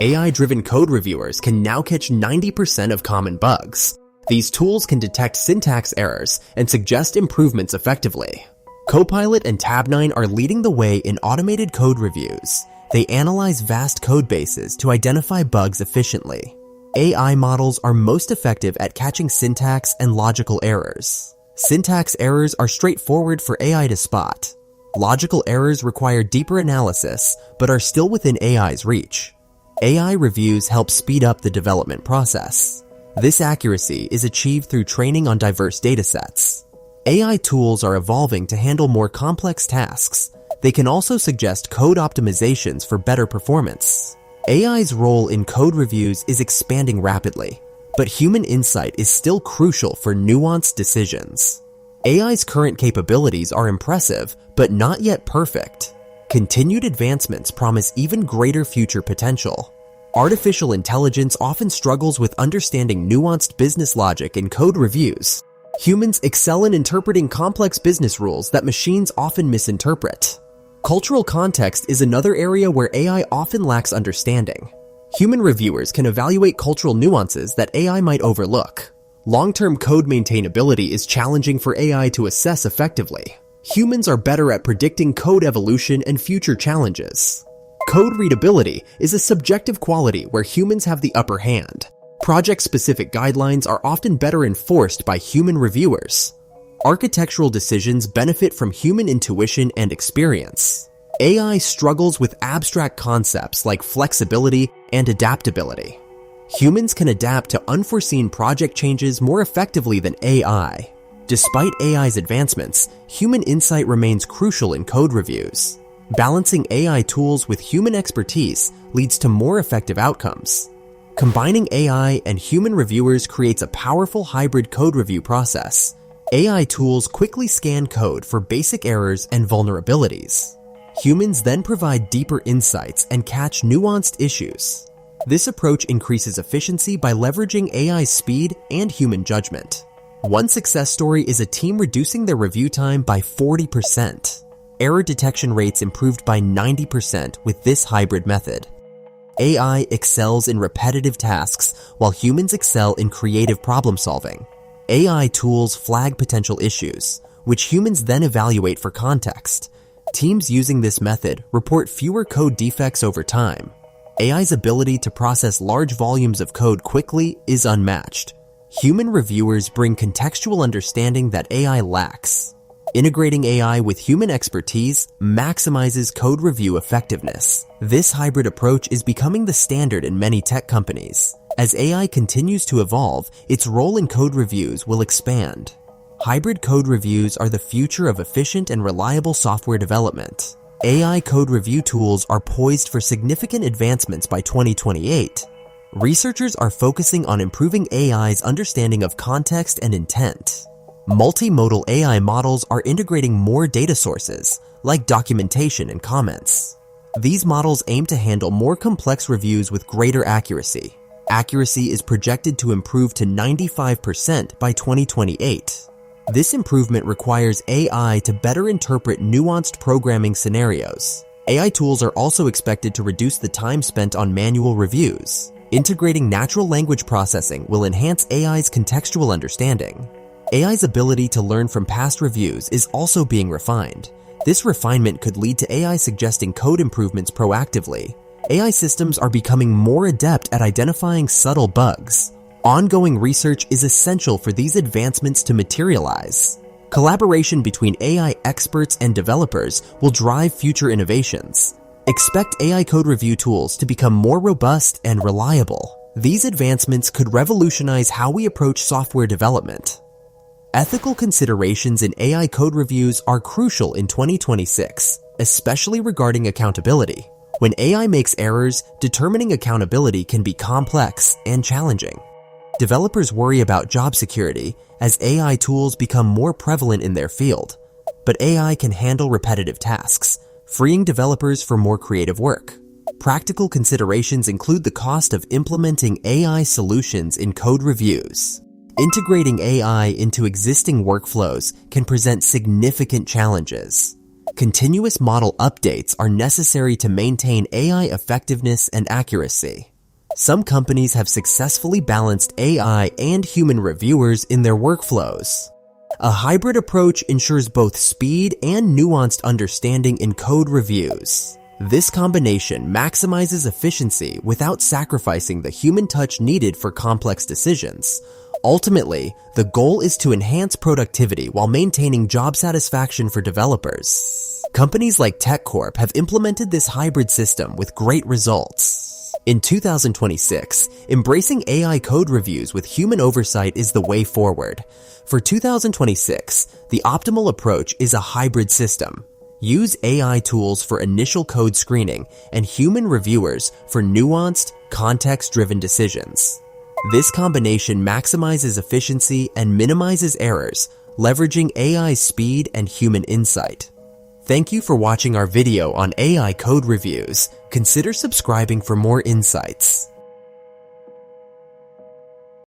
AI-driven code reviewers can now catch 90% of common bugs. These tools can detect syntax errors and suggest improvements effectively. Copilot and Tabnine are leading the way in automated code reviews. They analyze vast code bases to identify bugs efficiently. AI models are most effective at catching syntax and logical errors. Syntax errors are straightforward for AI to spot. Logical errors require deeper analysis, but are still within AI's reach. AI reviews help speed up the development process. This accuracy is achieved through training on diverse datasets. AI tools are evolving to handle more complex tasks. They can also suggest code optimizations for better performance. AI's role in code reviews is expanding rapidly, but human insight is still crucial for nuanced decisions. AI's current capabilities are impressive, but not yet perfect. Continued advancements promise even greater future potential. Artificial intelligence often struggles with understanding nuanced business logic in code reviews. Humans excel in interpreting complex business rules that machines often misinterpret. Cultural context is another area where AI often lacks understanding. Human reviewers can evaluate cultural nuances that AI might overlook. Long-term code maintainability is challenging for AI to assess effectively. Humans are better at predicting code evolution and future challenges. Code readability is a subjective quality where humans have the upper hand. Project-specific guidelines are often better enforced by human reviewers. Architectural decisions benefit from human intuition and experience. AI struggles with abstract concepts like flexibility and adaptability. Humans can adapt to unforeseen project changes more effectively than AI. Despite AI's advancements, human insight remains crucial in code reviews. Balancing AI tools with human expertise leads to more effective outcomes. Combining AI and human reviewers creates a powerful hybrid code review process. AI tools quickly scan code for basic errors and vulnerabilities. Humans then provide deeper insights and catch nuanced issues. This approach increases efficiency by leveraging AI's speed and human judgment. One success story is a team reducing their review time by 40%. Error detection rates improved by 90% with this hybrid method. AI excels in repetitive tasks while humans excel in creative problem solving. AI tools flag potential issues, which humans then evaluate for context. Teams using this method report fewer code defects over time. AI's ability to process large volumes of code quickly is unmatched. Human reviewers bring contextual understanding that AI lacks. Integrating AI with human expertise maximizes code review effectiveness. This hybrid approach is becoming the standard in many tech companies. As AI continues to evolve, its role in code reviews will expand. Hybrid code reviews are the future of efficient and reliable software development. AI code review tools are poised for significant advancements by 2028. Researchers are focusing on improving AI's understanding of context and intent. Multimodal AI models are integrating more data sources, like documentation and comments. These models aim to handle more complex reviews with greater accuracy. Accuracy is projected to improve to 95% by 2028. This improvement requires AI to better interpret nuanced programming scenarios. AI tools are also expected to reduce the time spent on manual reviews. Integrating natural language processing will enhance AI's contextual understanding. AI's ability to learn from past reviews is also being refined. This refinement could lead to AI suggesting code improvements proactively. AI systems are becoming more adept at identifying subtle bugs. Ongoing research is essential for these advancements to materialize. Collaboration between AI experts and developers will drive future innovations. Expect AI code review tools to become more robust and reliable. These advancements could revolutionize how we approach software development. Ethical considerations in AI code reviews are crucial in 2026, especially regarding accountability. When AI makes errors, determining accountability can be complex and challenging. Developers worry about job security as AI tools become more prevalent in their field, but AI can handle repetitive tasks, freeing developers for more creative work. Practical considerations include the cost of implementing AI solutions in code reviews. Integrating AI into existing workflows can present significant challenges. Continuous model updates are necessary to maintain AI effectiveness and accuracy. Some companies have successfully balanced AI and human reviewers in their workflows. A hybrid approach ensures both speed and nuanced understanding in code reviews. This combination maximizes efficiency without sacrificing the human touch needed for complex decisions. Ultimately, the goal is to enhance productivity while maintaining job satisfaction for developers. Companies like TechCorp have implemented this hybrid system with great results. In 2026, embracing AI code reviews with human oversight is the way forward. For 2026, the optimal approach is a hybrid system. Use AI tools for initial code screening and human reviewers for nuanced, context-driven decisions. This combination maximizes efficiency and minimizes errors, leveraging AI's speed and human insight. Thank you for watching our video on AI code reviews. Consider subscribing for more insights.